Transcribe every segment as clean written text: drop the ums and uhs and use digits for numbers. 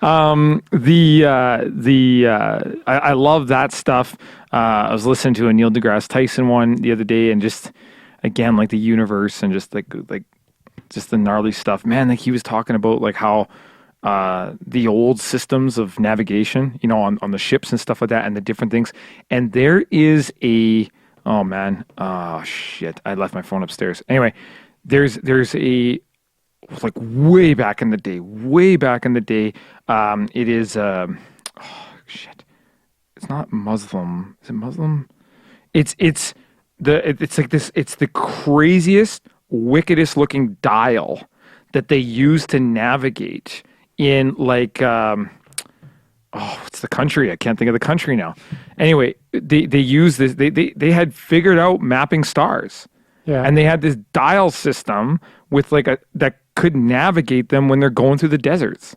I love that stuff. I was listening to a Neil deGrasse Tyson one the other day, and just again, like the universe and just like just the gnarly stuff. Man, like he was talking about like how the old systems of navigation, you know, on the ships and stuff like that, and the different things. And there is oh man, oh shit, I left my phone upstairs. Anyway, there's a like way back in the day. It is oh shit, it's not Muslim. Is it Muslim? It's like this. It's the craziest, wickedest looking dial that they use to navigate in like what's the country? I can't think of the country now. Anyway, they use this. They had figured out mapping stars. Yeah. And they had this dial system with like that could navigate them when they're going through the deserts.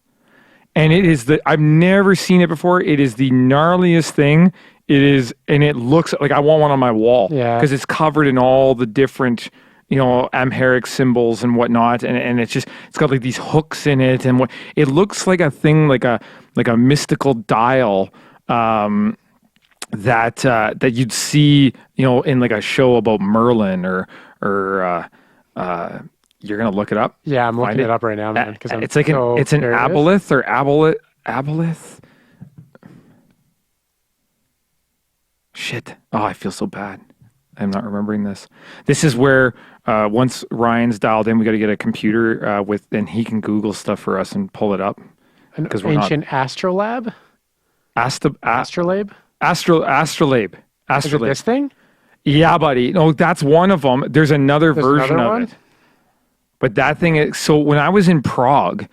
And it is I've never seen it before. It is the gnarliest thing. It is, and it looks like I want one on my wall. Yeah. Because it's covered in all the different, you know, Amharic symbols and whatnot. And it's got like these hooks in it. And it looks like a thing, like a mystical dial, that you'd see, you know, in like a show about Merlin or you're gonna look it up. Yeah, I'm looking it up right now, man. Because it's like an aboleth or aboleth. Shit! Oh, I feel so bad. I'm not remembering this. This is where once Ryan's dialed in, we got to get a computer and he can Google stuff for us and pull it up. An ancient astrolabe. Astrolabe. Astrolabe. Is it this thing? Yeah, buddy. No, that's one of them. There's another version of it. But that thing is, so when I was in Prague,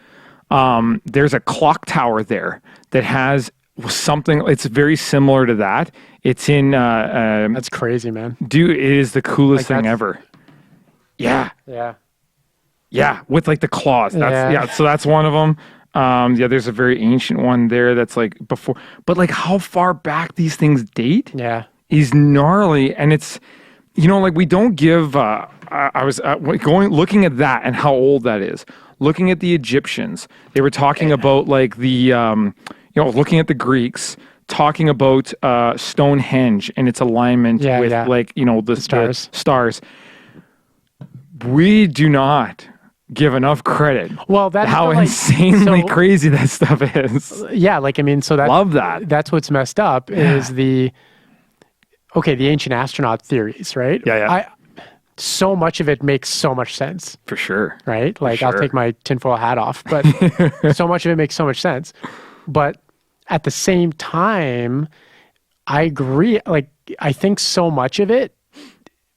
there's a clock tower there that has something, it's very similar to that. It's in... that's crazy, man. Dude, it is the coolest thing ever. Yeah. Yeah. Yeah, with like the claws. So that's one of them. There's a very ancient one there that's like before, but like how far back these things date is gnarly. And it's, you know, like we don't give, I was looking at that and how old that is, looking at the Egyptians, they were talking about like the, you know, looking at the Greeks, talking about Stonehenge and its alignment with like, you know, the stars. We do not give enough credit. Well, that's how insanely crazy that stuff is. Yeah, like I mean, so that love that. That's what's messed up is the ancient astronaut theories, right? Yeah. So much of it makes so much sense. For sure. Right? Like I'll take my tinfoil hat off, but so much of it makes so much sense. But at the same time, I agree. Like I think so much of it,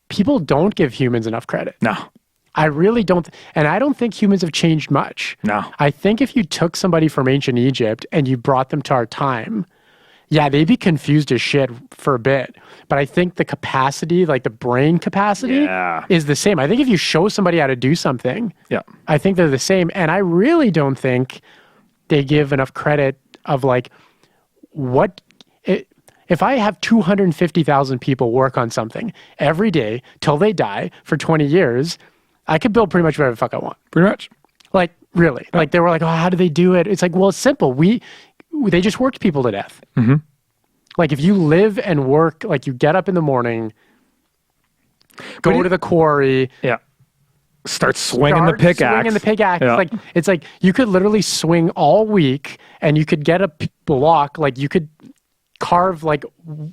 people don't give humans enough credit. No. I really don't. And I don't think humans have changed much. No. I think if you took somebody from ancient Egypt and you brought them to our time, they'd be confused as shit for a bit. But I think the capacity, like the brain capacity, is the same. I think if you show somebody how to do something, I think they're the same. And I really don't think they give enough credit of like if I have 250,000 people work on something every day till they die for 20 years, I could build pretty much whatever the fuck I want. Pretty much. Like, really. Yeah. Like, they were like, oh, how do they do it? It's like, well, it's simple. They just worked people to death. Mm-hmm. Like, if you live and work, like, you get up in the morning, go to the quarry. Yeah. Start swinging the pickaxe. Swinging the pickaxe. Yeah. It's like, you could literally swing all week and you could get a block. Like, you could carve like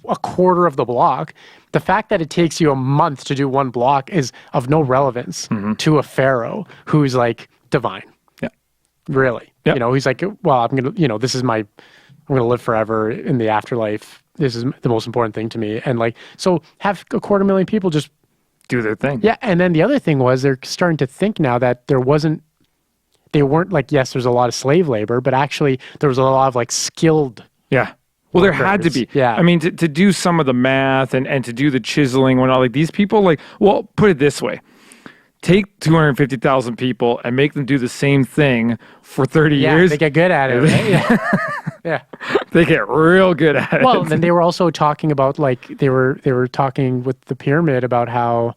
a quarter of the block. The fact that it takes you a month to do one block is of no relevance to a pharaoh who's like divine. Yeah. Really. Yep. You know, he's like, well, I'm going to, you know, I'm going to live forever in the afterlife. This is the most important thing to me. And like, so have 250,000 people just do their thing. Yeah. And then the other thing was they're starting to think now that they weren't like, yes, there's a lot of slave labor, but actually there was a lot of like skilled. Yeah. Well, there had to be. Yeah. I mean, to do some of the math and to do the chiseling when all like these people like, well, put it this way. Take 250,000 people and make them do the same thing for 30 years. They get good at it. Right? Yeah. They get real good at it. Well, then they were also talking about like they were talking with the pyramid about how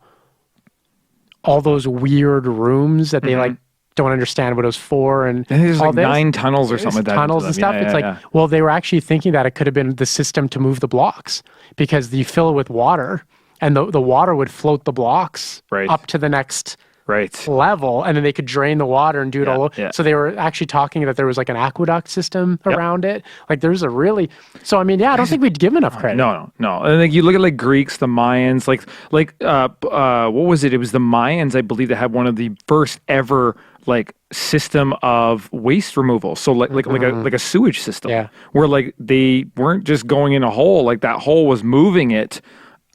all those weird rooms that they like don't understand what it was for, and there's all like 9 tunnels or something like that. Tunnels and stuff. It's like, well, they were actually thinking that it could have been the system to move the blocks, because you fill it with water, and the water would float the blocks up to the next level, and then they could drain the water and do it all over. Yeah. So they were actually talking that there was like an aqueduct system around it. Like there's a really, so I mean, I don't think we'd give enough credit. No. And like you look at like Greeks, the Mayans, like what was it? It was the Mayans, I believe, that had one of the first ever like system of waste removal. So like a sewage system, where like they weren't just going in a hole, like that hole was moving it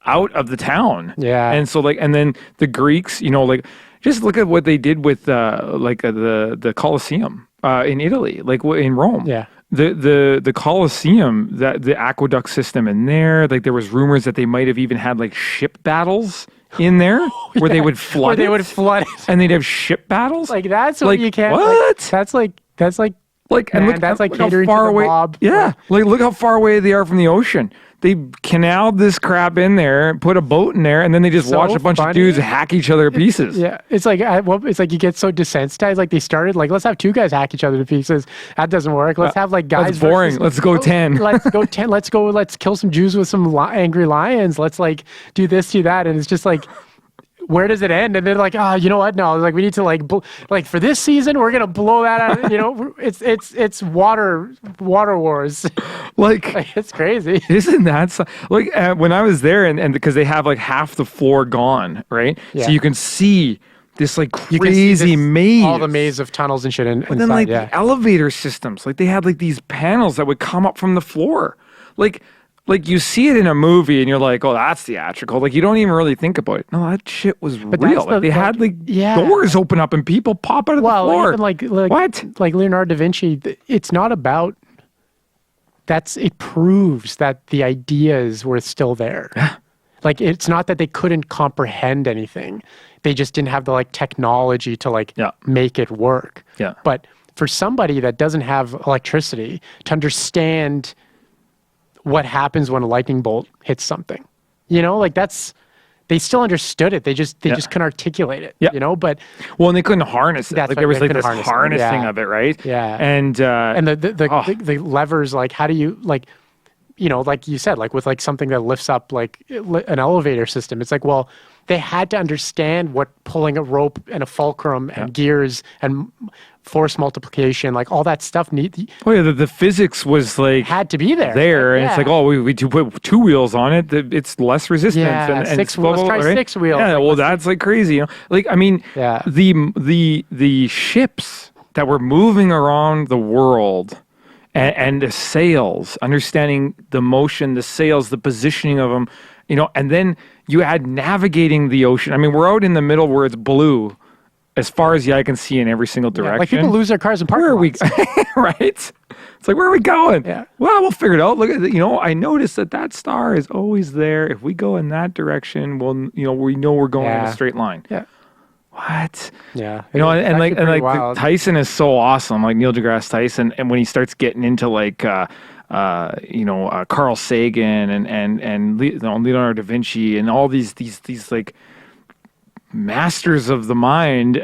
out of the town. Yeah. And so like, and then the Greeks, like, just look at what they did with the Colosseum in Italy, like in Rome. Yeah. The Colosseum, the aqueduct system in there, like there was rumors that they might have even had like ship battles in there where they would flood it, and they'd have ship battles. Like that's what you can't. What? That's like and look, that's like look catering how far to the away. mob. Yeah, like look how far away they are from the ocean. They canaled this crap in there, put a boat in there, and then they just watch a bunch of dudes hack each other to pieces. Yeah, it's like you get so desensitized. Like they started like, let's have 2 guys hack each other to pieces. That doesn't work. Let's have like guys. That's boring. Let's go 10. Let's go 10. Let's kill some Jews with some angry lions. Let's like do this, do that, and it's just like, where does it end? And they're like, you know what? No, like we need to like for this season, we're gonna blow that out. It's water wars. Like it's crazy. Isn't that like when I was there and because they have like half the floor gone, right? Yeah. So you can see this like crazy maze, all the maze of tunnels and shit. But then like the elevator systems, like they had like these panels that would come up from the floor, like you see it in a movie and you're like, oh, that's theatrical. Like you don't even really think about it. No, that shit was real. Like, they had like doors open up and people pop out of the floor. Even like what? Like Leonardo da Vinci, it's not about. It proves that the ideas were still there. Like it's not that they couldn't comprehend anything. They just didn't have the like technology to make it work. Yeah. But for somebody that doesn't have electricity to understand what happens when a lightning bolt hits something, like they still understood it. They just couldn't articulate it, but and they couldn't harness it. Like there was like this harnessing of it, right? Yeah. And the levers, like how do you like you said, like with like something that lifts up like an elevator system, it's like, well, they had to understand what pulling a rope and a fulcrum and gears and force multiplication, like all that stuff. The physics was like had to be there. And it's like, we do put 2 wheels on it. It's less resistance. Yeah, and 6 wheels. Let's try 6 wheels. Yeah, well, that's like crazy. Like I mean, the ships that were moving around the world. And the sails, understanding the motion, the sails, the positioning of them, and then you add navigating the ocean. I mean, we're out in the middle where it's blue as far as the eye can see in every single direction. Like people lose their cars in parking lots. Right? It's like, where are we going? Yeah. Well, we'll figure it out. Look at I noticed that star is always there. If we go in that direction, we know we're going in a straight line. Yeah. What? Yeah. And Tyson is so awesome, like Neil deGrasse Tyson. And when he starts getting into like, Carl Sagan and Leonardo da Vinci and all these like masters of the mind,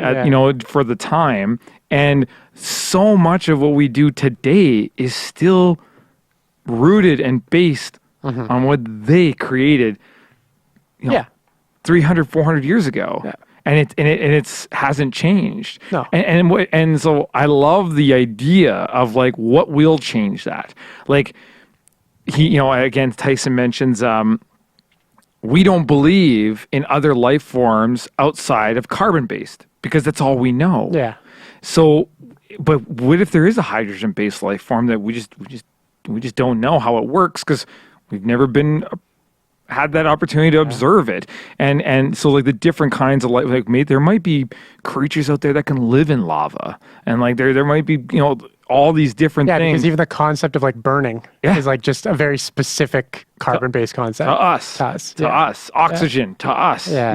for the time. And so much of what we do today is still rooted and based on what they created, 300, 400 years ago. Yeah. And it hasn't changed. No. And so I love the idea of like what will change that. Like he, again, Tyson mentions we don't believe in other life forms outside of carbon-based because that's all we know. Yeah. So, but what if there is a hydrogen-based life form that we just don't know how it works because we've never had that opportunity to observe it, and so like the different kinds of life, like there might be creatures out there that can live in lava, and like there might be all these different things. Yeah, because even the concept of like burning is like just a very specific carbon-based concept to us, oxygen to us. Yeah.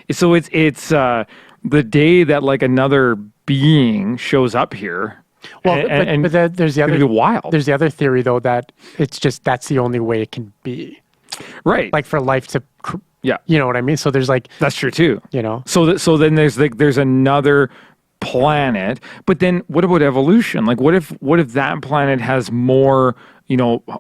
So it's the day that like another being shows up here. Well, but there's the other wild. There's the other theory though that it's just that's the only way it can be. Right. Like for life to, you know what I mean? So there's like, that's true too. So then there's another planet. But then what about evolution? Like what if that planet has more,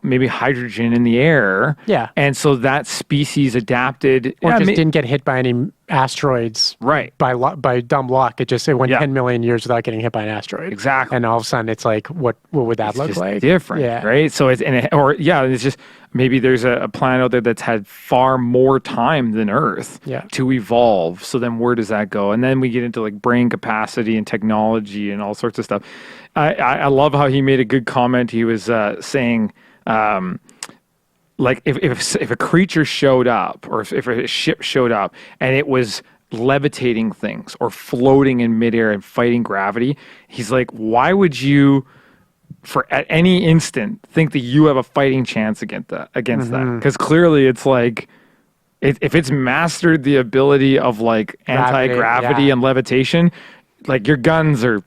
maybe hydrogen in the air? Yeah. And so that species adapted. Or just didn't get hit by any asteroids. Right. By dumb luck. It went 10 million years without getting hit by an asteroid. Exactly. And all of a sudden it's like, what would that look like? Different. Yeah. Right. So it's just maybe there's a planet out there that's had far more time than Earth to evolve. So then where does that go? And then we get into like brain capacity and technology and all sorts of stuff. I love how he made a good comment. He was saying, like if a creature showed up, or if a ship showed up and it was levitating things or floating in midair and fighting gravity, he's like, why would you, at any instant, think that you have a fighting chance against that? Because clearly it's like, if it's mastered the ability of like anti-gravity and levitation, like your guns are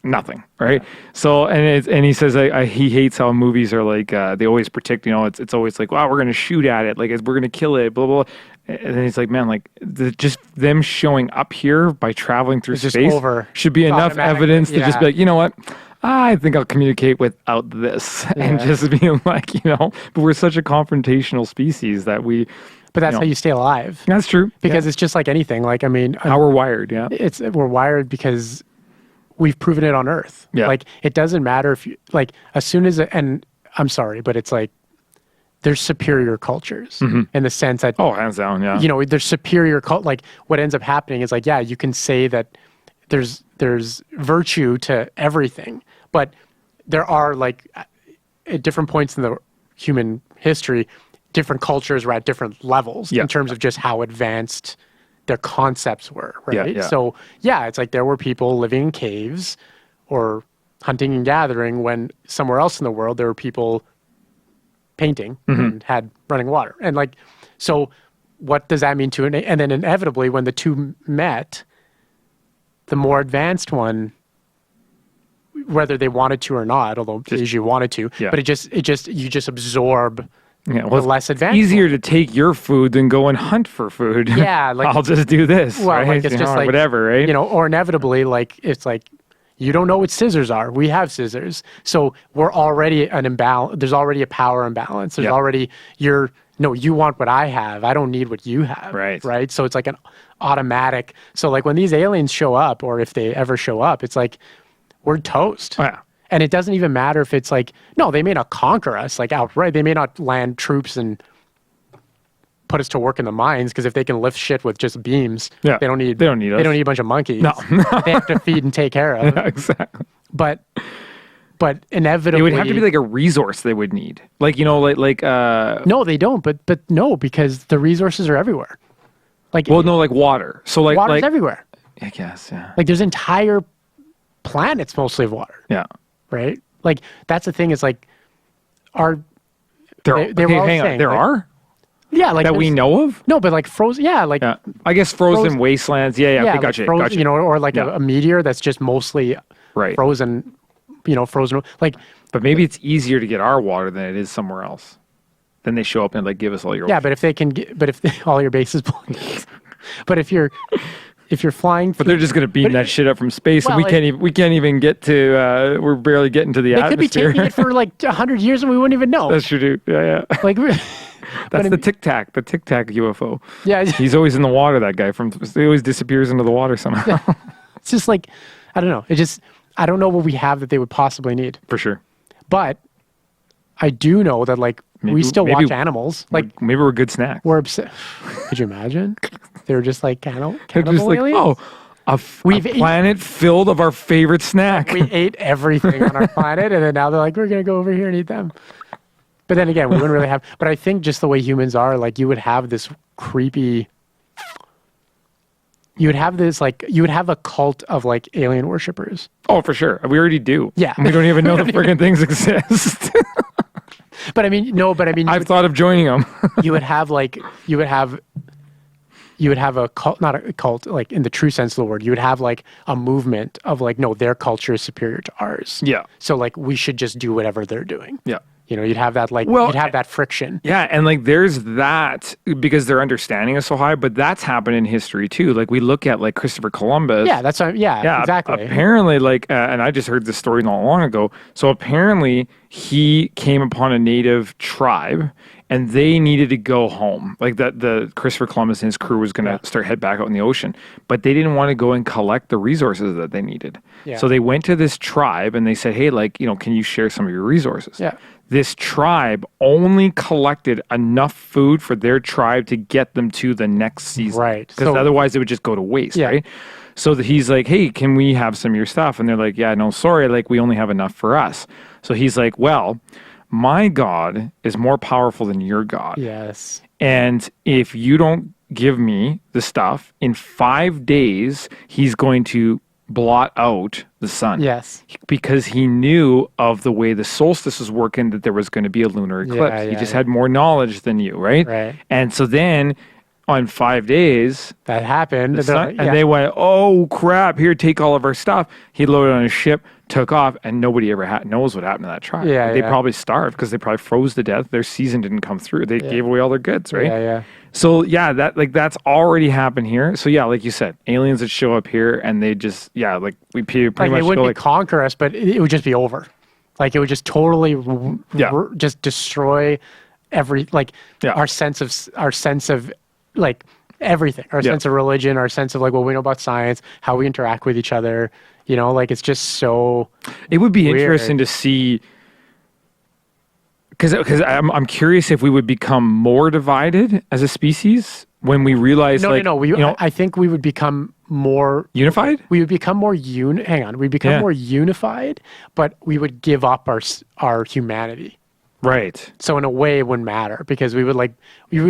nothing, right? So and he says he hates how movies are like they always predict, it's always like, wow, we're gonna shoot at it, like we're gonna kill it, blah blah blah. And then he's like, man, like just them showing up here by traveling through space should be enough evidence to just be like, you know what, I think I'll communicate without this and just being like, but we're such a confrontational species that we. But that's how you stay alive. That's true. Because it's just like anything. Like, I mean, how we're wired. Yeah, we're wired because we've proven it on Earth. Yeah. Like, it doesn't matter if you, like, as soon as, and I'm sorry, but it's like, there's superior cultures in the sense that, hands down, yeah. There's superior like what ends up happening is like, yeah, you can say that there's virtue to everything, but there are like at different points in the human history, different cultures were at different levels in terms of just how advanced their concepts were, right? So it's like there were people living in caves or hunting and gathering when somewhere else in the world there were people painting and had running water. And like, so what does that mean to and then inevitably when the two met, the more advanced one, whether they wanted to or not, although you wanted to, but you just absorb the less advanced. Easier one. To take your food than go and hunt for food. Yeah, like I'll just do this. Well, right? like it's just like whatever, right? Or inevitably, like it's like you don't know what scissors are. We have scissors, so we're already an imbalance. There's already a power imbalance. There's already you want what I have. I don't need what you have. Right. So it's like an automatic. So like when these aliens show up, or if they ever show up, it's like we're toast. Yeah. And it doesn't even matter if it's like, no, they may not conquer us like outright. They may not land troops and put us to work in the mines, because if they can lift shit with just beams, they don't need us. They don't need a bunch of monkeys. No. They have to feed and take care of. Yeah, exactly. But inevitably, it would have to be like a resource they would need. Like, no, they don't. But no, because the resources are everywhere. Like, like water. So like water's everywhere. I guess, yeah. Like there's entire planets mostly of water. Yeah. Right? Like that's the thing is like hang on. There are? Yeah, like that we know of? No, but like frozen. Yeah, like I guess frozen wastelands. Yeah. Okay, gotcha. Or like a meteor that's just mostly frozen. Frozen. Like, but maybe it's easier to get our water than it is somewhere else. Then they show up and like give us all your. Yeah, but if they can all your bases. But if you're flying, but they're just going to beam that shit up from space, and we can't even get to. We're barely getting to the atmosphere. They could be taking it for like 100 years, and we wouldn't even know. That's true. Yeah. Like that's the Tic Tac UFO. Yeah, he's always in the water. That guy he always disappears into the water somehow. It's just like I don't know. I don't know what we have that they would possibly need. For sure. But I do know that like we still watch animals. Like maybe we're good snacks. We're obsessed. Could you imagine? They were just like cannibal aliens? A planet filled of our favorite snack. We ate everything on our planet, and then now they're like, we're going to go over here and eat them. But then again, we wouldn't really have... But I think just the way humans are, like you would have this creepy... You would have a cult of like alien worshippers. Oh, for sure. We already do. Yeah. And we don't even know the friggin' things exist. I've thought of joining them. you would have a cult, not a cult, like in the true sense of the word. You would have like a movement of like, no, their culture is superior to ours. Yeah. So like we should just do whatever they're doing. Yeah. You'd have that you'd have that friction. Yeah, and like there's that because their understanding is so high, but that's happened in history too. Like we look at like Christopher Columbus. Yeah, exactly. Apparently, like, and I just heard this story not long ago. So apparently, he came upon a native tribe, and they needed to go home. Like the Christopher Columbus and his crew was going to head back out in the ocean, but they didn't want to go and collect the resources that they needed. Yeah. So they went to this tribe and they said, "Hey, like, can you share some of your resources?" Yeah. This tribe only collected enough food for their tribe to get them to the next season. Right. Because otherwise it would just go to waste, right? So he's like, "Hey, can we have some of your stuff?" And they're like, "Yeah, no, sorry, like we only have enough for us." So he's like, "Well, my God is more powerful than your God. Yes. And if you don't give me the stuff, in 5 days, he's going to blot out the sun." Yes. Because he knew of the way the solstice was working, that there was going to be a lunar eclipse. He just had more knowledge than you, right? Right. And so then on 5 days, that happened. And they went, "Oh crap, here, take all of our stuff." He loaded on his ship, took off, and nobody ever knows what happened to that tribe. Yeah, they probably starved because they probably froze to death. Their season didn't come through. They gave away all their goods, right? Yeah. So that's already happened here. So like you said, aliens would show up here and they just we pretty much they wouldn't conquer us, but it would just be over. Like it would just totally just destroy our sense of like everything, our sense of religion, our sense of like what we know about science, how we interact with each other. Like it's just so. It would be weird. Interesting to see. Because I'm curious if we would become more divided as a species when we realize No. I think we would become more unified. We would become more We'd become more unified, but we would give up our humanity. Right. So in a way, it wouldn't matter because we would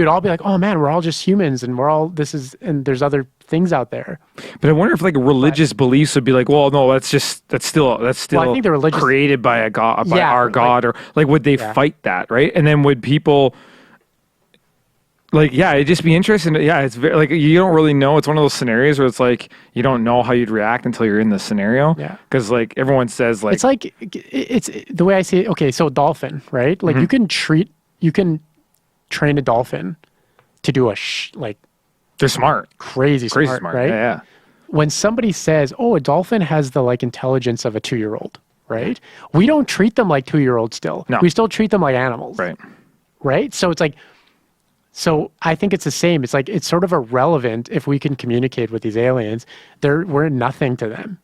all be like, "Oh man, we're all just humans, and and there's other things out there." But I wonder if like religious beliefs would be like, "Well, no, that's still I think the religious created by a god, by our God," or like would they fight that, right? And then would people it'd just be interesting. It's very like you don't really know. It's one of those scenarios where it's like you don't know how you'd react until you're in the scenario. Yeah. Because like everyone says, like it's the way I see it. Okay, so dolphin, right? Like you can train a dolphin to do they're smart, crazy smart, right? Yeah. When somebody says, "Oh, a dolphin has the intelligence of a 2-year-old," right? We don't treat them like 2-year-olds still. No. We still treat them like animals. Right. Right? So it's like. So I think it's the same. It's like it's sort of irrelevant if we can communicate with these aliens. We're nothing to them.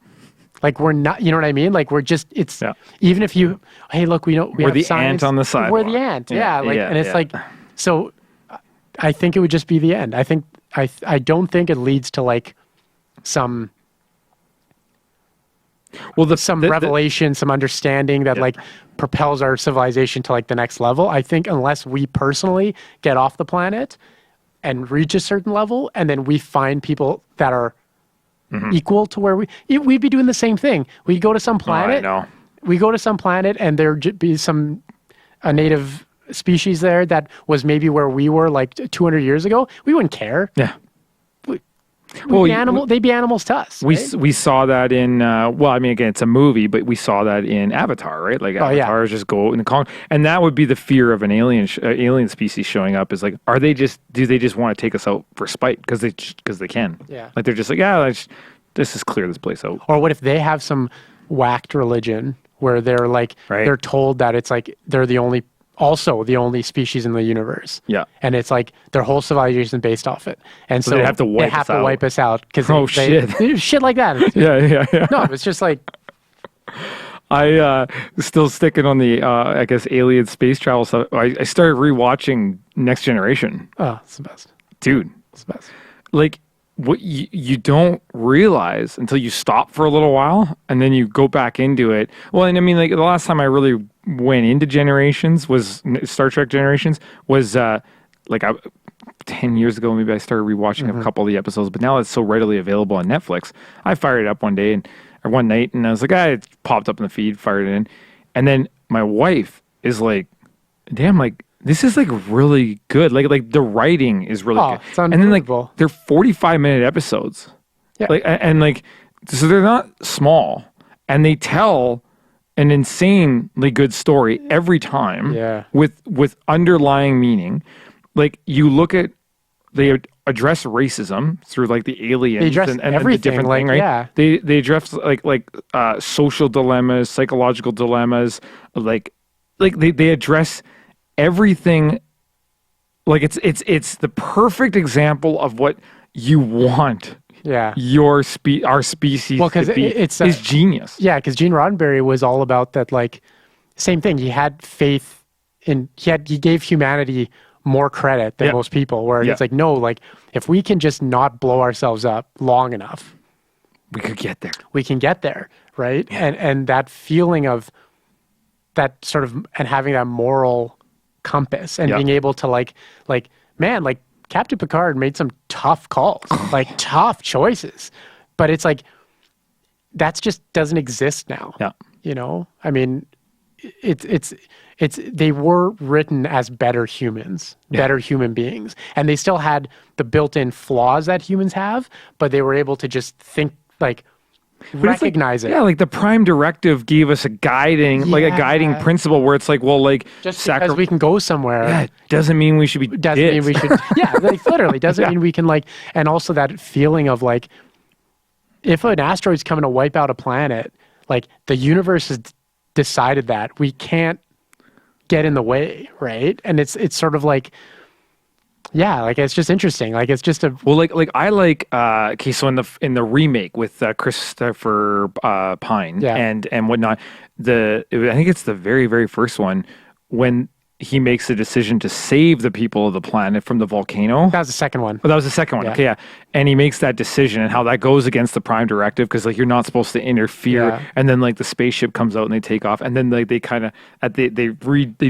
Like we're not. You know what I mean? Like we're just. It's even if you. Hey, look, we're the science, ant on the sidewalk. We're the ant. And it's like. So, I think it would just be the end. I think I don't think it leads to some. Well, some revelation, some understanding that propels our civilization to the next level. I think unless we personally get off the planet and reach a certain level, and then we find people that are equal to where we'd be doing the same thing. We go to some planet. Oh, I know. We go to some planet, and there'd be a native species there that was maybe where we were 200 years ago. We wouldn't care. Yeah. They'd be animals to us. We saw that in again, it's a movie, but we saw that in Avatar, right? Like Avatars just go in the con, and that would be the fear of an alien species showing up. Is like, do they just want to take us out for spite because they can? Yeah, like they're just like, let's just clear this place out. Or what if they have some whacked religion where they're they're told that it's they're the only species in the universe. Yeah. And it's their whole civilization is based off it. And so they have to wipe us out because shit like that. Yeah. No, it's just I still sticking on the I guess alien space travel stuff. I started rewatching Next Generation. Oh, it's the best. Dude. It's the best. Like what you don't realize until you stop for a little while and then you go back into it. Well, and I mean, the last time I really went into Generations was Star Trek Generations was 10 years ago. Maybe I started rewatching a couple of the episodes, but now it's so readily available on Netflix. I fired it up one night and I was like, it popped up in the feed, fired it in. And then my wife is like, damn, this is really good. Like the writing is really good. It's unbelievable. And then they're 45-minute episodes. Yeah. So they're not small, and they tell an insanely good story every time with underlying meaning. Like you look at, they address racism through like the aliens and the different thing, right? Yeah. They address like social dilemmas, psychological dilemmas, like they address everything. Like it's the perfect example of what you want. Yeah. Our species to be is genius. Yeah, because Gene Roddenberry was all about that, like, same thing. He had faith in, he gave humanity more credit than most people, where it's like, no, like, if we can just not blow ourselves up long enough, we could get there. We can get there, right? Yeah. And that feeling of that sort of, and having that moral compass and being able to like, man, like, Captain Picard made some tough calls, like tough choices, but it's like, that's just doesn't exist now. Yeah. You know, I mean, it's they were written as better humans, better human beings, and they still had the built-in flaws that humans have, but they were able to just think, like, recognize it. Yeah, like the Prime Directive gave us a guiding principle where it's like, well, like, just because we can go somewhere, doesn't mean we should be. Doesn't mean we should. Yeah, like literally doesn't mean we can, like, and also that feeling of like, if an asteroid's coming to wipe out a planet, like the universe has decided that we can't get in the way, right? And it's sort of like, yeah, like, it's just interesting. Like, it's just a I like okay, so in the remake with Christopher Pine and whatnot, I think it's the very, very first one when he makes the decision to save the people of the planet from the volcano. That was the second one. Oh, that was the second one. Yeah. Okay, yeah. And he makes that decision, and how that goes against the Prime Directive, because like you're not supposed to interfere. Yeah. And then like the spaceship comes out and they take off, and then like they kind of they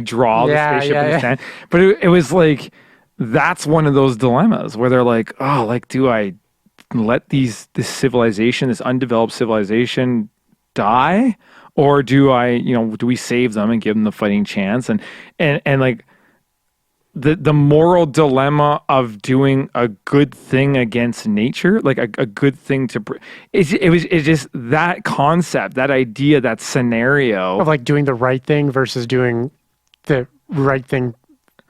draw the spaceship in the sand. But it was like, that's one of those dilemmas where they're like, oh, like, do I let this civilization, this undeveloped civilization, die? Or do we save them and give them the fighting chance? And like the moral dilemma of doing a good thing against nature, like a good thing it's just that concept, that idea, that scenario of like doing the right thing versus doing the right thing.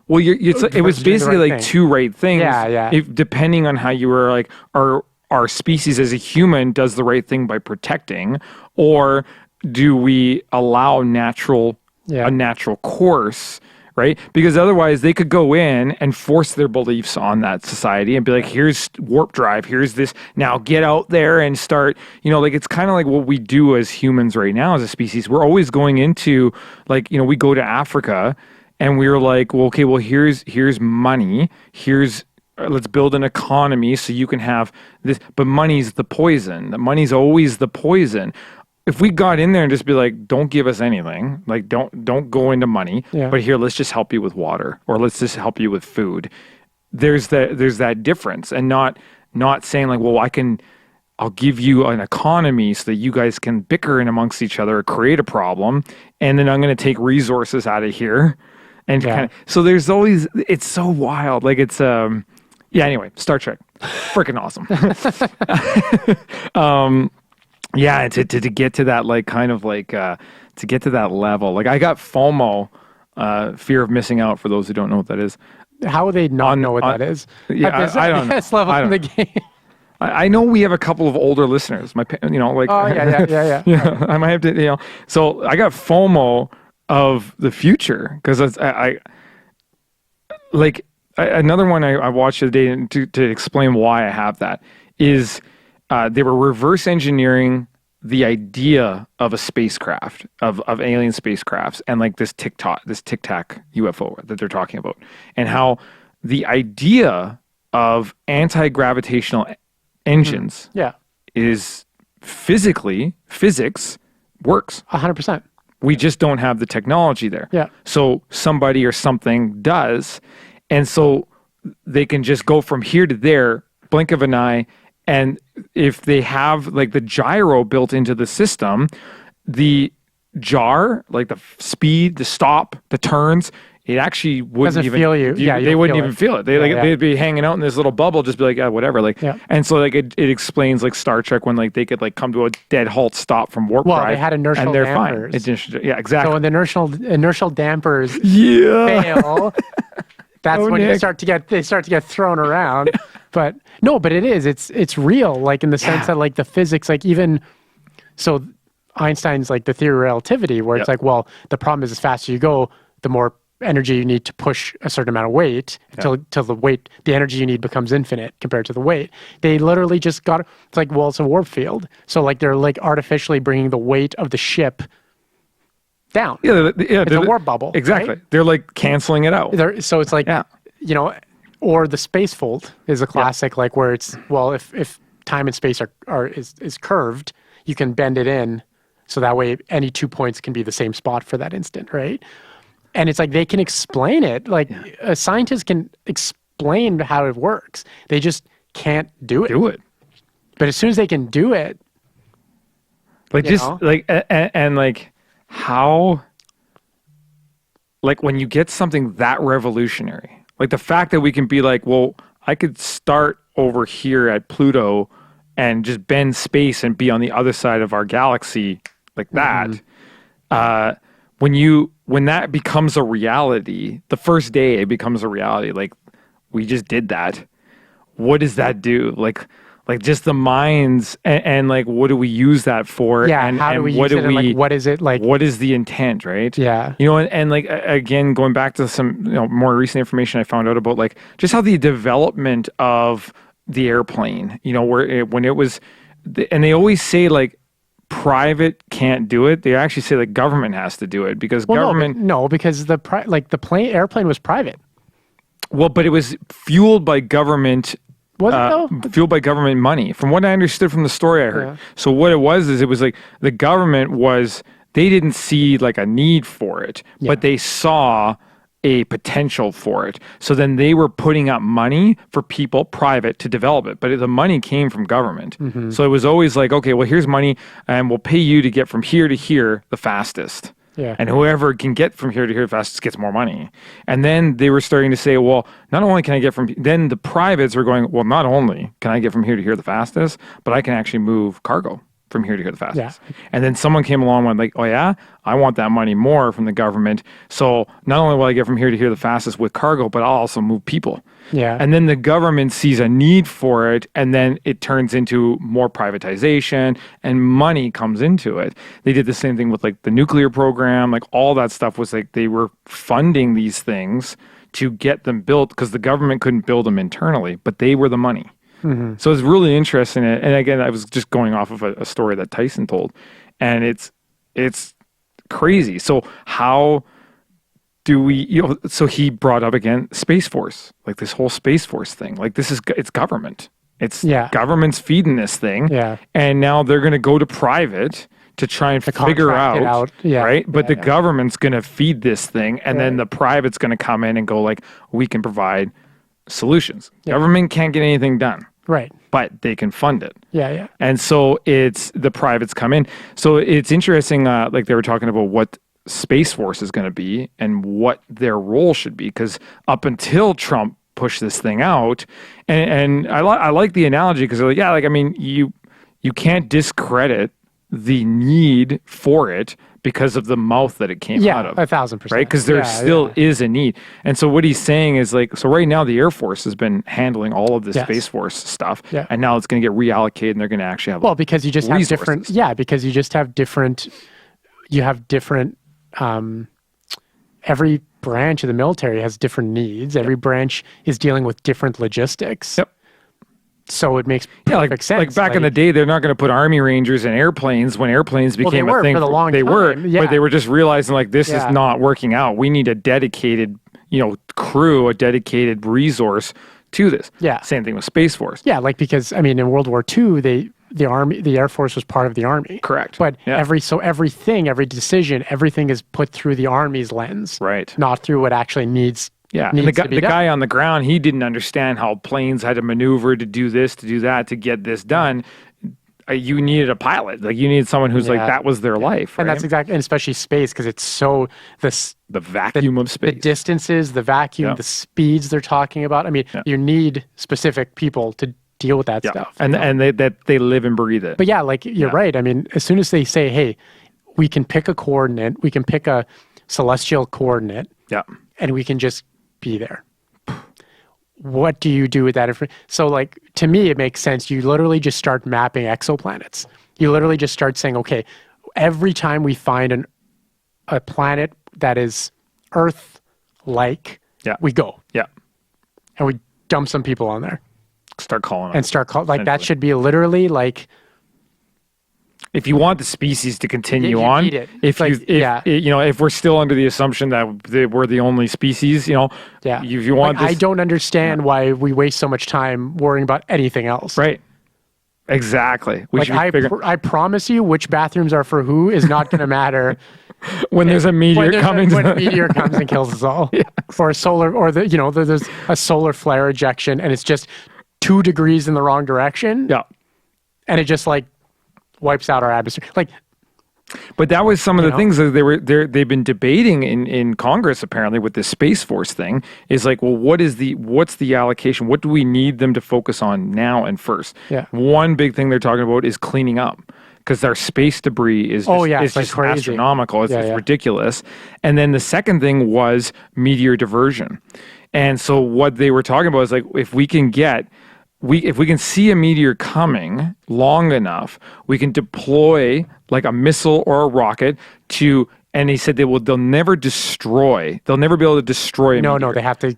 Well, it was basically like two right things. Yeah. Depending on how you were, like, our species as a human does the right thing by protecting, or do we allow a natural course, right? Because otherwise they could go in and force their beliefs on that society and be like, here's warp drive, here's this, now get out there and start, like, it's kind of like what we do as humans right now as a species. We're always going into, like, we go to Africa and we're like, well, okay, well, here's money, let's build an economy so you can have this, but money's the poison. The money's always the poison. If we got in there and just be like, don't give us anything, like, don't go into money, but here, let's just help you with water, or let's just help you with food. There's that difference, and not saying like, well, I'll give you an economy so that you guys can bicker in amongst each other or create a problem, and then I'm going to take resources out of here, and kind of. So there's always, it's so wild. Like, it's anyway, Star Trek, freaking awesome. Yeah, to get to that, like, kind of like, to get to that level. Like, I got FOMO, fear of missing out, for those who don't know what that is. How would they not know what that is? Yeah, I don't know. Level in the game. I know we have a couple of older listeners. Like. Oh, yeah. Yeah, I might have to, So I got FOMO of the future, because I like, another one I watched today to explain why I have that is, they were reverse engineering the idea of a spacecraft, of alien spacecrafts, and like this Tic Tac UFO that they're talking about, and how the idea of anti-gravitational engines is physics works 100%. We just don't have the technology there. Yeah. So somebody or something does, and so they can just go from here to there, blink of an eye. And if they have like the gyro built into the system, the jar, like the speed, the stop, the turns, it actually wouldn't Doesn't even feel you. Yeah, they wouldn't even feel it. They'd be hanging out in this little bubble, just be like, whatever. Like, and so like it explains like Star Trek when like they could like come to a dead halt stop from warp drive. Well, they had inertial and they're dampers. Fine. Yeah, exactly. So when the inertial dampers fail, that's when they start to get thrown around. But no, but it's real. Like in the sense that like the physics, like even so. Einstein's like the theory of relativity, where it's like, well, the problem is as fast as you go, the more energy you need to push a certain amount of weight till the energy you need becomes infinite compared to the weight. They literally just got, it's like, well, it's a warp field. So like they're like artificially bringing the weight of the ship down. It's a warp bubble. Exactly. Right? They're like canceling it out. So it's like, you know, or the space fold is a classic, like where it's, well, if time and space is curved, you can bend it in. So that way, any 2 points can be the same spot for that instant, right? And it's like they can explain it. Like a scientist can explain how it works. They just can't do it. But as soon as they can do it, like like and like how, like when you get something that revolutionary, like the fact that we can be like, well, I could start over here at Pluto and just bend space and be on the other side of our galaxy like that. When that becomes a reality, the first day it becomes a reality, like we just did that. What does that do? Like just the minds and like, what do we use that for? Yeah. And how do we use it? And like, what is it like? What is the intent, right? Yeah. You know, and like, again, going back to some, you know, more recent information I found out about like just how the development of the airplane, you know, when it was, and they always say like private can't do it. They actually say like government has to do it because government. No, because the airplane was private. Well, but it was fueled by government. Was it though? Fueled by government money, from what I understood from the story I heard. Yeah. So what it was is it was like the government they didn't see like a need for it, but they saw a potential for it. So then they were putting up money for people, private, to develop it. But the money came from government. So it was always like, okay, well, here's money and we'll pay you to get from here to here the fastest. Yeah. And whoever can get from here to here the fastest gets more money. And then they were starting to say, well, not only can I get then the privates were going, well, not only can I get from here to here the fastest, but I can actually move cargo from here to here the fastest. Yeah. And then someone came along and went like, oh yeah, I want that money more from the government. So not only will I get from here to here the fastest with cargo, but I'll also move people. Yeah. And then the government sees a need for it, and then it turns into more privatization and money comes into it. They did the same thing with like the nuclear program, like all that stuff was like they were funding these things to get them built because the government couldn't build them internally, but they were the money. So it's really interesting. And again, I was just going off of a story that Tyson told, and it's crazy. So how do we, so he brought up again, Space Force, like this whole Space Force thing, like it's government. It's government's feeding this thing. Yeah. And now they're going to go to private to try and figure out. Right. But the government's going to feed this thing. And then the private's going to come in and go like, we can provide solutions. Government can't get anything done. Right. But they can fund it. Yeah. And so it's the privates come in. So it's interesting, like they were talking about what Space Force is going to be and what their role should be. Because up until Trump pushed this thing out, and I like the analogy because they're like, I mean, you can't discredit the need for it because of the mouth that it came out of. 1,000%. Right? Because there still is a need. And so what he's saying is like, so right now the Air Force has been handling all of this Space Force stuff. Yeah. And now it's going to get reallocated and they're going to actually have because you just have different, because you just have different, every branch of the military has different needs. Every branch is dealing with different logistics. Yep. So it makes perfect sense. Like back in the day, they're not going to put Army Rangers in airplanes when airplanes became a thing. For the long time. But they were just realizing like this is not working out. We need a dedicated, crew, a dedicated resource to this. Yeah. Same thing with Space Force. Yeah, like because in World War II, the Air Force was part of the Army. Correct. But every decision, everything is put through the Army's lens. Right. Not through what actually needs. Yeah, and the guy on the ground, he didn't understand how planes had to maneuver to do this, to do that, to get this done. you needed a pilot. Like you needed someone who's like that was their life, right? And that's exactly, and especially space, because it's so the vacuum of space, the distances, the vacuum, the speeds they're talking about. I mean, you need specific people to deal with that stuff, and they live and breathe it. But yeah, like you're right. I mean, as soon as they say, "Hey, we can pick a coordinate, we can pick a celestial coordinate, and we can just be there." What do you do with that information? So like, to me, it makes sense. You literally just start mapping exoplanets. You literally just start saying, okay, every time we find a planet that is Earth-like, we go. Yeah. And we dump some people on there. Start calling them. And like, that should be literally like, if you want the species to continue on, if we're still under the assumption that we're the only species, if you want I don't understand why we waste so much time worrying about anything else. Right. Exactly. I promise you, which bathrooms are for who is not going to matter when there's a meteor coming. When a meteor comes and kills us all, or a solar, or there's a solar flare ejection, and it's just 2 degrees in the wrong direction. Yeah. And it just like wipes out our atmosphere. Like, but that was some of the things that they've been debating in Congress apparently with this Space Force thing is like, well, what's the allocation? What do we need them to focus on now and first? Yeah. One big thing they're talking about is cleaning up because our space debris is just astronomical. It's ridiculous. And then the second thing was meteor diversion. And so what they were talking about is like, if we can see a meteor coming long enough, we can deploy like a missile or a rocket and he said they'll never be able to destroy a meteor. No, they have to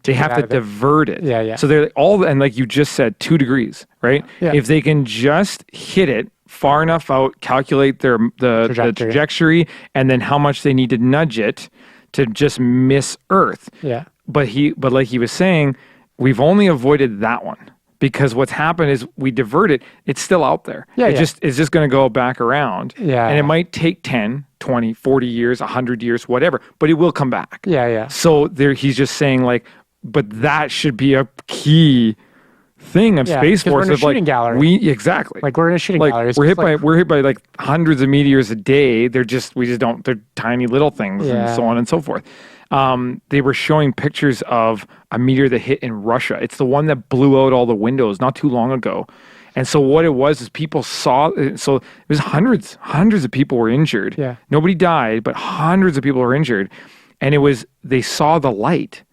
divert it. Yeah. So they're and like you just said, 2 degrees, right? Yeah. If they can just hit it far enough out, calculate the trajectory, and then how much they need to nudge it to just miss Earth. Yeah. But like he was saying, we've only avoided that one. Because what's happened is we divert it, it's still out there. It's just going to go back around. Yeah. And it might take 10, 20, 40 years, 100 years, whatever, but it will come back. Yeah. So he's just saying like, but that should be a key thing of Space Force. We're in a shooting gallery. Exactly. Like we're in a shooting gallery. We're hit by like hundreds of meteors a day. They're tiny little things and so on and so forth. They were showing pictures of a meteor that hit in Russia. It's the one that blew out all the windows not too long ago. And so what it was is people saw, so it was hundreds of people were injured. Yeah. Nobody died, but hundreds of people were injured. And they saw the light.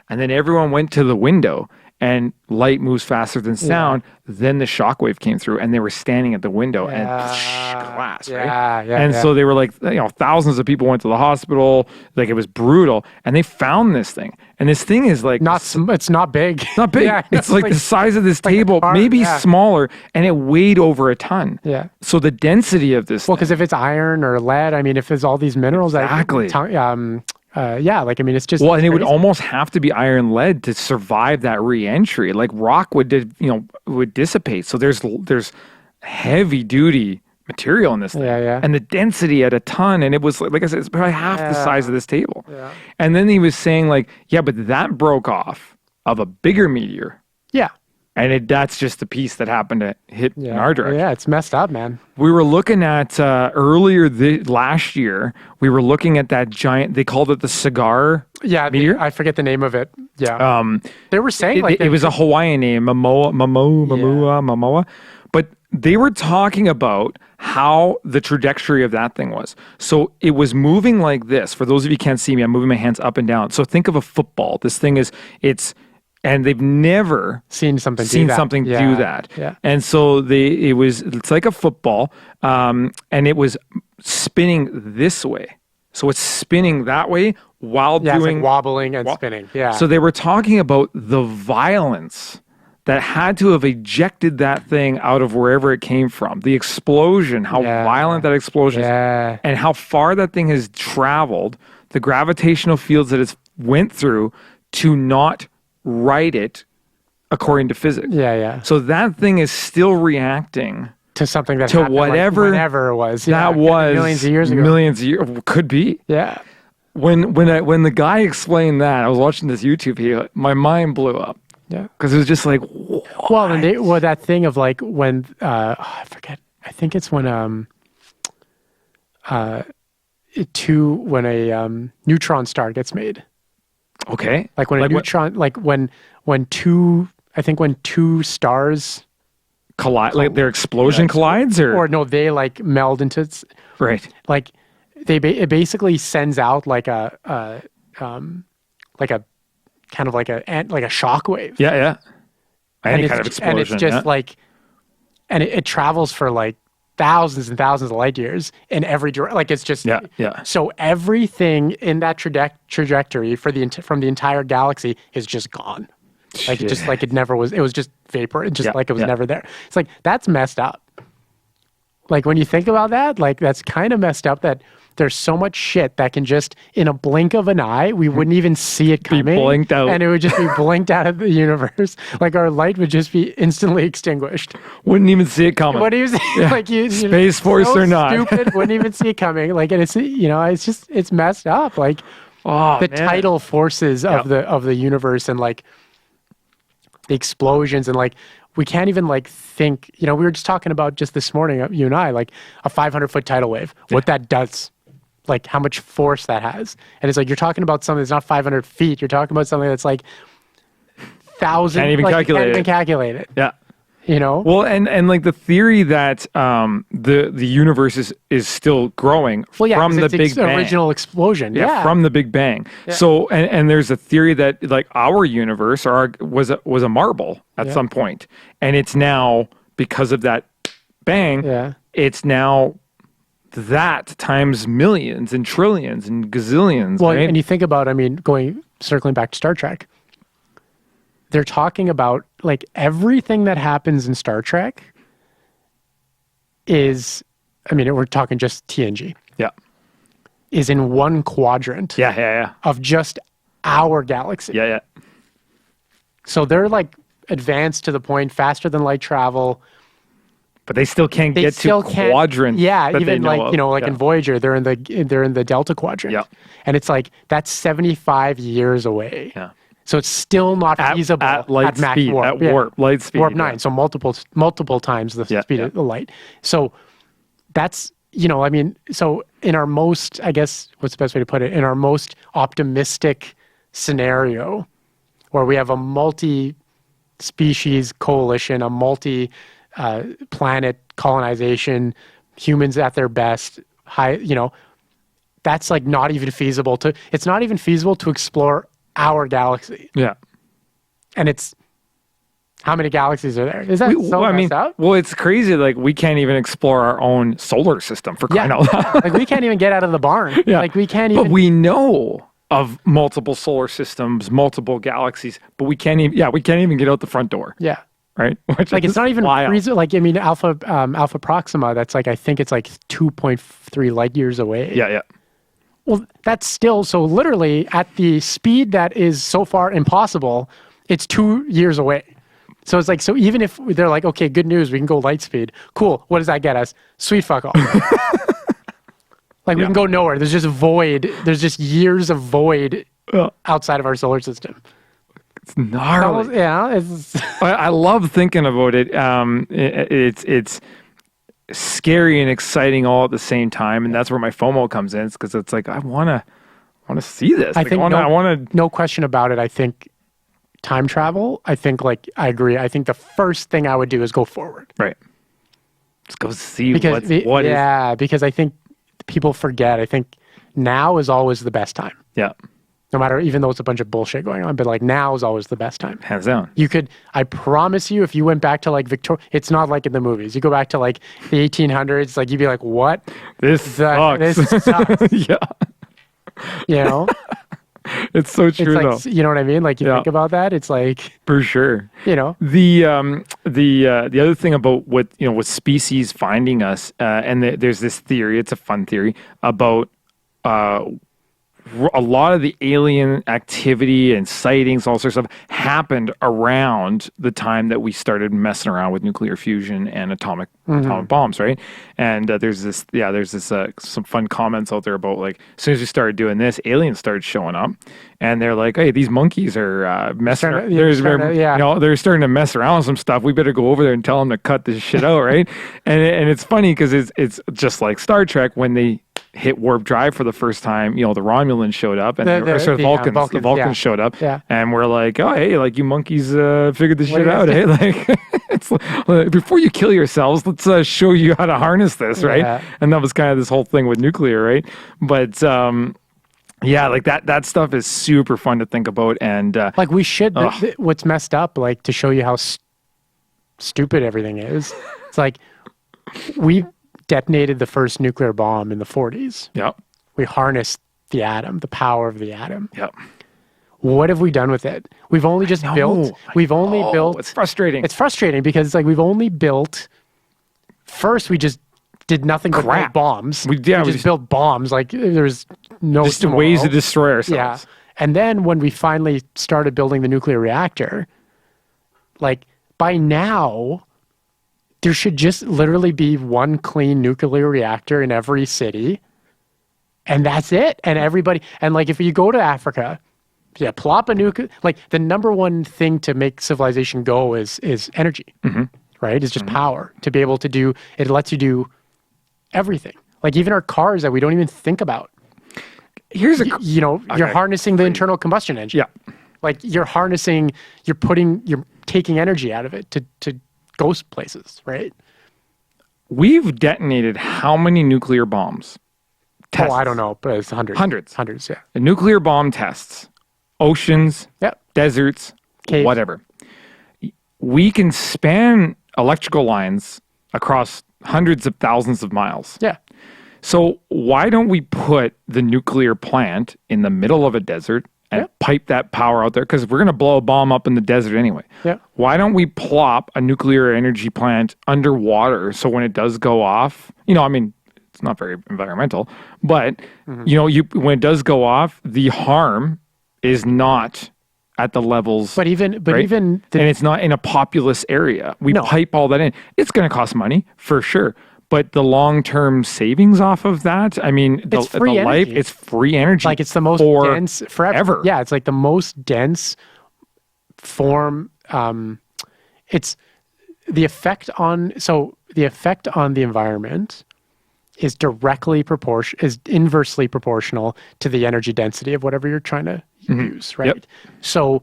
And then everyone went to the window and light moves faster than sound. Then the shockwave came through and they were standing at the window and glass, right? And so they were like, thousands of people went to the hospital. Like it was brutal. And they found this thing. And this thing is like... it's not big. Not big. It's like the size of this table, maybe smaller. And it weighed over a ton. Yeah. So the density of this... Well, because if it's iron or lead, I mean, if it's all these minerals... Exactly. It's just... Well, and it would almost have to be iron lead to survive that re-entry. Like rock would dissipate. So there's heavy duty material in this thing. Yeah. And the density at a ton, and it was like I said, it's probably half the size of this table. Yeah. And then he was saying like, but that broke off of a bigger meteor. Yeah. And that's just the piece that happened to hit in our direction. Yeah, it's messed up, man. We were looking at earlier last year. We were looking at that giant. They called it the cigar. Meteor. I forget the name of it. Yeah. They were saying it was a Hawaiian name, Momoa. But they were talking about how the trajectory of that thing was. So it was moving like this. For those of you who can't see me, I'm moving my hands up and down. So think of a football. This thing and they've never seen something do that. Yeah. And so it's like a football, and it was spinning this way. So it's spinning that way while doing... it's like wobbling and spinning. Yeah. So they were talking about the violence that had to have ejected that thing out of wherever it came from. The explosion, how violent that explosion is, and how far that thing has traveled, the gravitational fields that it's went through to not write it according to physics. Yeah. So that thing is still reacting to something that to happened whenever it was. That was millions of years ago. Millions of years could be. Yeah. When the guy explained that, I was watching this YouTube video. My mind blew up. Yeah. Because it was just like, what? Well, that thing of like when I I think it's when when a neutron star gets made. Okay. Like when a neutron, when two stars collide, like their explosion collides, or no, they like meld into right. Like it basically sends out like a kind of like a shock wave. Yeah, yeah. Any kind of explosion. And it's just like, and it travels for like thousands and thousands of light years in every direction. Like it's just, yeah. So everything in that trajectory from the entire galaxy is just gone. Like just like it never was. It was just vapor. It just like it was never there. It's like that's messed up. Like when you think about that, like that's kind of messed up that there's so much shit that can just in a blink of an eye, we wouldn't even see it coming. Be blinked out. And it would just be blinked out of the universe. Like our light would just be instantly extinguished. Wouldn't even see it coming. What do you say? Like Space Force so or not. Stupid, wouldn't even see it coming. Like, and it's, it's messed up. Like tidal forces of the universe and like the explosions and like, we can't even like think, we were just talking about just this morning, you and I, like a 500-foot tidal wave, what that does, like how much force that has. And it's like, you're talking about something that's not 500 feet. You're talking about something that's like 1,000. Can't even calculate it. Yeah. Well, and like the theory that the universe is still growing from the Big Bang. Original explosion. Yeah. From the Big Bang. Yeah. So and there's a theory that like our universe was a marble at some point, and it's now because of that bang. Yeah. It's now that times millions and trillions and gazillions. Well, right? and you think about, circling back to Star Trek. They're talking about like everything that happens in Star Trek is, we're talking just TNG. Yeah. Is in one quadrant. Yeah. Of just our galaxy. Yeah. So they're like advanced to the point, faster than light travel. But they still can't get to quadrants. Yeah, that even like in Voyager, they're in the Delta quadrant. Yeah. And it's like that's 75 years away. Yeah. So it's still not feasible at light speed, warp. at warp, light speed. Warp 9, so multiple times the speed of the light. So that's, so in our most, I guess, what's the best way to put it? In our most optimistic scenario, where we have a multi-species coalition, a multi-planet colonization, humans at their best, that's like not even feasible it's not even feasible to explore our galaxy. Yeah. And it's, how many galaxies are there? Is that messed up? Well, it's crazy. Like we can't even explore our own solar system for crying out loud. Like we can't even get out of the barn. Yeah. Like we can't even. But we know of multiple solar systems, multiple galaxies, but we can't even get out the front door. Yeah. Right. Which like it's not even freezing. Like Alpha Proxima. That's like I think it's like 2.3 light years away. Yeah. Well, that's still, so literally at the speed that is so far impossible, it's 2 years away. So it's like, so even if they're like, okay, good news, we can go light speed. Cool. What does that get us? Sweet fuck all. Like we can go nowhere. There's just void. There's just years of void outside of our solar system. It's gnarly. I love thinking about it. It's scary and exciting all at the same time, and that's where my FOMO comes in, because it's like I want to see this. I think I want to. No question about it. I think time travel. I think I agree. I think the first thing I would do is go forward. Right. Let's go see what is. Yeah, because I think people forget. I think now is always the best time. Yeah. No matter, even though it's a bunch of bullshit going on, but like now is always the best time. Hands down. I promise you, if you went back to like Victoria, it's not like in the movies. You go back to like the 1800s, like you'd be like, what? This sucks. This sucks. Yeah. It's so true, like, though. You know what I mean? Like you think about that, it's like for sure. The other thing about with species finding us, and there's this theory. It's a fun theory about a lot of the alien activity and sightings, all sorts of stuff, happened around the time that we started messing around with nuclear fusion and atomic bombs, right? And there's some fun comments out there about like, as soon as we started doing this, aliens started showing up, and they're like, "Hey, these monkeys are messing. They're starting to mess around with some stuff. We better go over there and tell them to cut this shit out, right?" and it's funny because it's just like Star Trek when they hit warp drive for the first time. The Romulans showed up, and the Vulcans showed up, and we're like, "Oh, hey, like you monkeys figured this shit out, eh? Like, it's like, before you kill yourselves, let's show you how to harness this, right?" Yeah. And that was kind of this whole thing with nuclear, right? But yeah, like that stuff is super fun to think about, and like we should. What's messed up, like to show you how stupid everything is. It's like we detonated the first nuclear bomb in the 40s. Yep. We harnessed the atom, the power of the atom. Yep. What have we done with it? We've only just built. We've only built. It's frustrating. It's frustrating because it's like we've only built. First, we just did nothing but build bombs. We just built bombs. Like there's no just ways to destroy ourselves. Yeah. And then when we finally started building the nuclear reactor, like by now, there should just literally be one clean nuclear reactor in every city, and that's it. And everybody, and like if you go to Africa, plop a nuclear. Like the number one thing to make civilization go is energy, right? It's just power to be able to do. It lets you do everything. Like even our cars that we don't even think about. Here's you're harnessing the internal combustion engine. Yeah, like you're harnessing. You're taking energy out of it to go places, right? We've detonated how many nuclear bombs? Tests. Oh, I don't know, but it's hundreds, yeah. The nuclear bomb tests, oceans, deserts, caves, whatever. We can span electrical lines across hundreds of thousands of miles. Yeah. So why don't we put the nuclear plant in the middle of a desert and pipe that power out there? Because we're going to blow a bomb up in the desert anyway. Yeah. Why don't we plop a nuclear energy plant underwater so when it does go off, it's not very environmental, but when it does go off, the harm is not at the levels. But even and it's not in a populous area. We pipe all that in. It's going to cost money for sure. But the long-term savings off of that, it's free energy. It's free energy. Like it's the most dense forever. Yeah, it's like the most dense form. It's the effect on the environment is inversely proportional to the energy density of whatever you're trying to use, right? Yep. So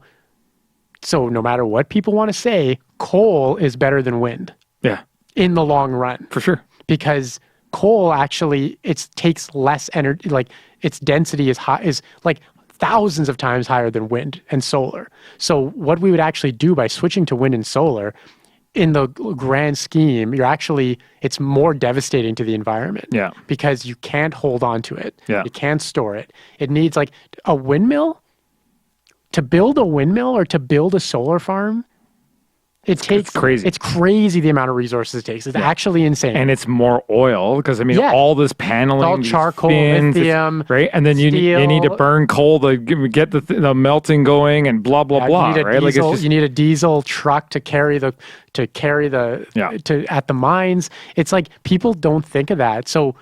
no matter what people want to say, coal is better than wind. Yeah. In the long run. For sure. Because coal actually takes less energy, like its density is like thousands of times higher than wind and solar. So what we would actually do by switching to wind and solar, in the grand scheme, it's more devastating to the environment. Yeah. Because you can't hold on to it. Yeah. You can't store it. It needs like a windmill. To build a windmill or to build a solar farm, it's crazy. It's crazy the amount of resources it takes. It's actually insane. And it's more oil because all this paneling, all charcoal, lithium, right? And then you need to burn coal to get the melting going and blah blah blah. Right? You need a diesel truck to carry the at the mines. It's like people don't think of that. So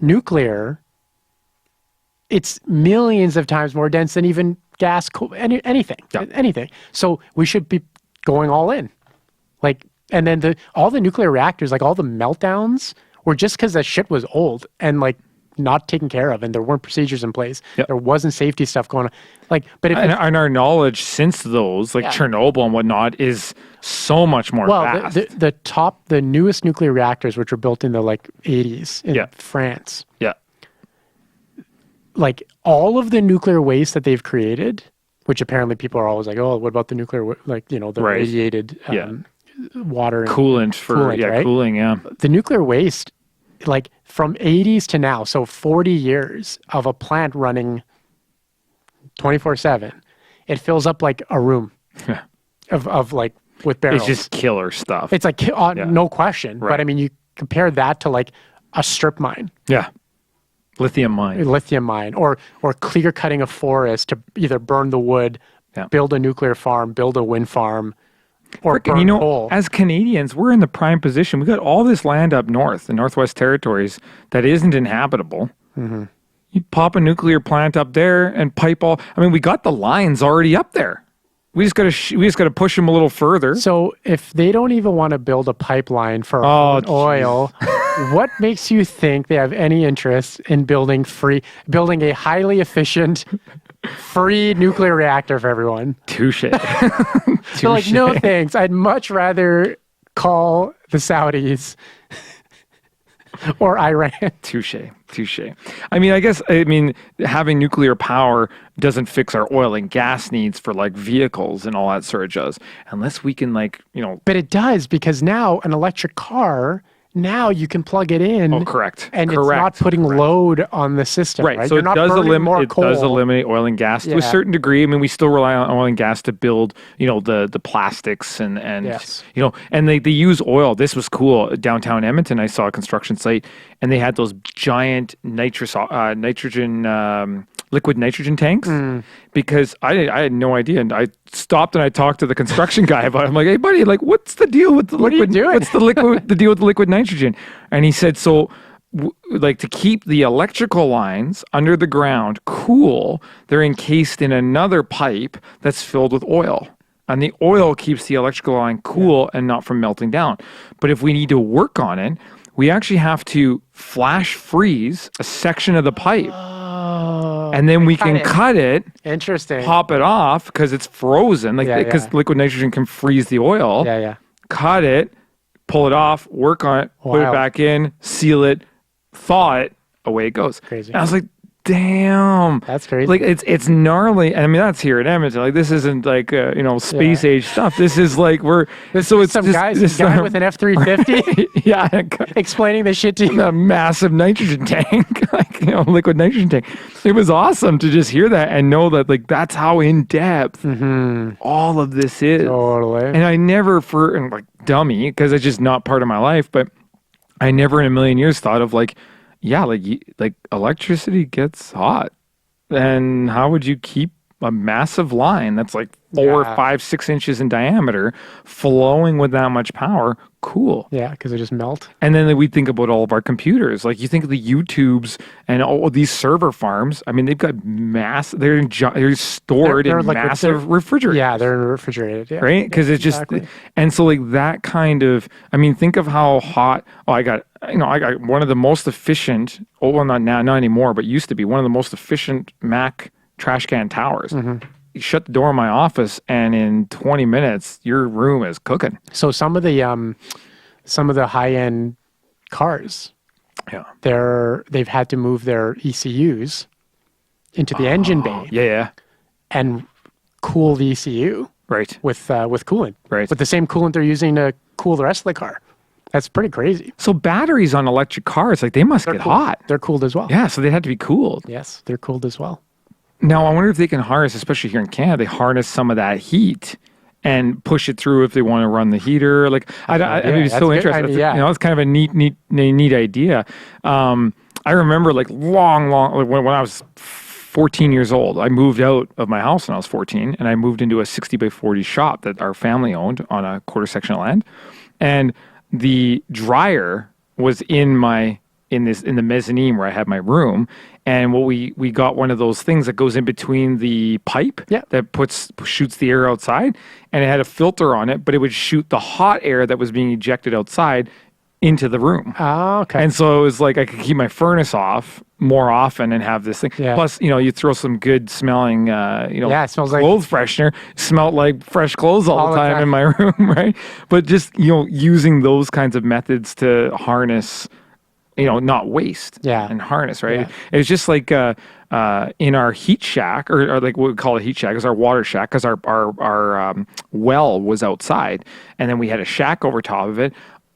nuclear, it's millions of times more dense than even gas, coal, anything. So we should be going all in, and then all the nuclear reactors, like all the meltdowns, were just because that shit was old and like not taken care of, and there weren't procedures in place. Yep. There wasn't safety stuff going on. And our knowledge since those, Chernobyl and whatnot, is so much more vast. The newest nuclear reactors, which were built in the 80s in France. Yeah. Like all of the nuclear waste that they've created, which apparently people are always like, oh, what about the nuclear, the radiated water and coolant for right? cooling, yeah. The nuclear waste, like from 80s to now, so 40 years of a plant running 24/7, it fills up like a room of with barrels. It's just killer stuff. It's like no question. Right. But you compare that to like a strip mine. Yeah. Lithium mine. Or clear cutting a forest to either burn the wood, build a nuclear farm, build a wind farm, or burn coal. As Canadians, we're in the prime position. We got all this land up north, the Northwest Territories, that isn't inhabitable. Mm-hmm. You pop a nuclear plant up there and pipe all. I mean, we got the lines already up there. We just got to push them a little further. So if they don't even want to build a pipeline for oil, what makes you think they have any interest in building a highly efficient, free nuclear reactor for everyone? Touche. So like, no thanks. I'd much rather call the Saudis or Iran. Touche. I mean, having nuclear power doesn't fix our oil and gas needs for like vehicles and all that sort of jazz, unless we can But it does, because now an electric car, now you can plug it in. Oh, correct. And it's not putting load on the system. Right. So it does eliminate oil and gas to a certain degree. I mean, we still rely on oil and gas to build, the plastics and yes. And they use oil. This was cool. Downtown Edmonton, I saw a construction site, and they had those giant liquid nitrogen tanks, because I had no idea. And I stopped and I talked to the construction guy about it. I'm like, hey buddy, like, what's the deal with the liquid? What are you doing? What's the deal with the liquid nitrogen? And he said, so to keep the electrical lines under the ground cool, they're encased in another pipe that's filled with oil. And the oil keeps the electrical line cool and not from melting down. But if we need to work on it, we actually have to flash freeze a section of the pipe. And then we can cut it. Interesting. Pop it off because it's frozen. Because liquid nitrogen can freeze the oil. Yeah. Cut it, pull it off, work on it, put it back in, seal it, thaw it, away it goes. Crazy. And I was like, damn. That's crazy. Like, it's gnarly. I mean, that's here in Edmonton. Like, this isn't like, space age stuff. This is like, it's some guy with an F-350 explaining the shit to you. A massive nitrogen tank, liquid nitrogen tank. It was awesome to just hear that and know that, like, that's how in depth all of this is. Totally. And I never, dummy, because it's just not part of my life, but I never in a million years thought of like electricity gets hot, and how would you keep a massive line that's like 4, 5, 6 inches in diameter flowing with that much power cool? Yeah, because they just melt. And then we think about all of our computers. Like, you think of the YouTubes and all these server farms. I mean, they've got they're stored in massive refrigerators. Yeah, they're refrigerated. Yeah. Right? Because it's just, and so like that kind of, I mean, think of how hot. I got one of the most efficient. Oh, well, not now, not anymore, but used to be one of the most efficient Mac trash can towers. You shut the door in my office, and in 20 minutes, your room is cooking. So some of the high-end cars, they've had to move their ECUs into the engine bay. Yeah. And cool the ECU. Right. With coolant. Right. With the same coolant they're using to cool the rest of the car. That's pretty crazy. So batteries on electric cars, like, they must get hot. They're cooled as well. Yeah, so they had to be cooled. Yes, they're cooled as well. Now, I wonder if they can harness, especially here in Canada, they harness some of that heat and push it through if they want to run the heater. Like, I mean, it's so interesting. It's kind of a neat idea. I remember, like, long, when I was 14 years old, I moved out of my house when I was 14, and I moved into a 60 by 40 shop that our family owned on a quarter section of land. And the dryer was in the mezzanine where I had my room. And we got one of those things that goes in between the pipe that shoots the air outside, and it had a filter on it, but it would shoot the hot air that was being ejected outside into the room. Oh, okay. And so it was like I could keep my furnace off more often and have this thing. Yeah. Plus, you throw some good smelling, it smells like clothes freshener. Smelled like fresh clothes all the time in my room, right? But just using those kinds of methods to harness, not waste and harness, right? Yeah. It was just like in our heat shack, or like what we call a heat shack is our water shack, because our well was outside, and then we had a shack over top of it.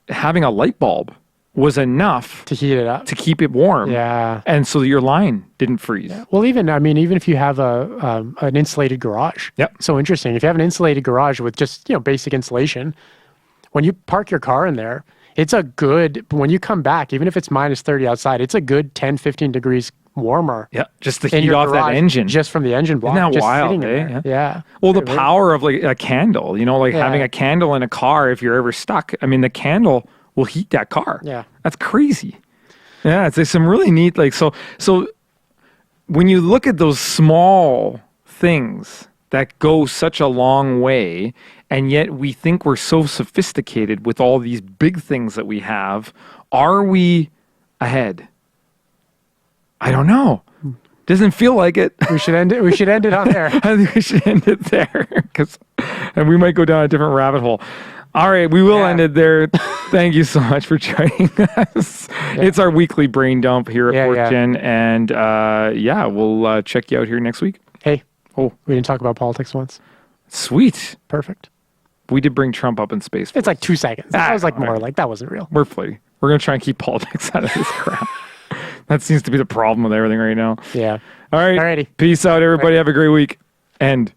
Having a light bulb was enough to heat it up, to keep it warm. Yeah. And so your line didn't freeze. Yeah. Well, even if you have an insulated garage. Yep. So interesting. If you have an insulated garage with just, basic insulation, when you park your car in there, it's a good, when you come back, even if it's minus 30 outside, it's a good 10, 15 degrees warmer. Yeah, just to heat off that engine. Just from the engine block. Isn't that just wild, eh? Yeah. Well, the power of like a candle, like having a candle in a car, if you're ever stuck, I mean, the candle will heat that car. Yeah. That's crazy. Yeah, it's like some really neat, like, so when you look at those small things that go such a long way, and yet we think we're so sophisticated with all these big things that we have, are we ahead? I don't know. Doesn't feel like it. We should end it. We should end it on there. I think we should end it there, and we might go down a different rabbit hole. All right, we will end it there. Thank you so much for joining us. Yeah. It's our weekly brain dump here at 4thGen, and we'll check you out here next week. Hey, we didn't talk about politics once. Sweet. Perfect. We did bring Trump up in space. It's like 2 seconds. That was like more like that wasn't real. We're fleeting. We're going to try and keep politics out of this crap. That seems to be the problem with everything right now. Yeah. All right. Alrighty. Peace out, everybody. Have a great week. End.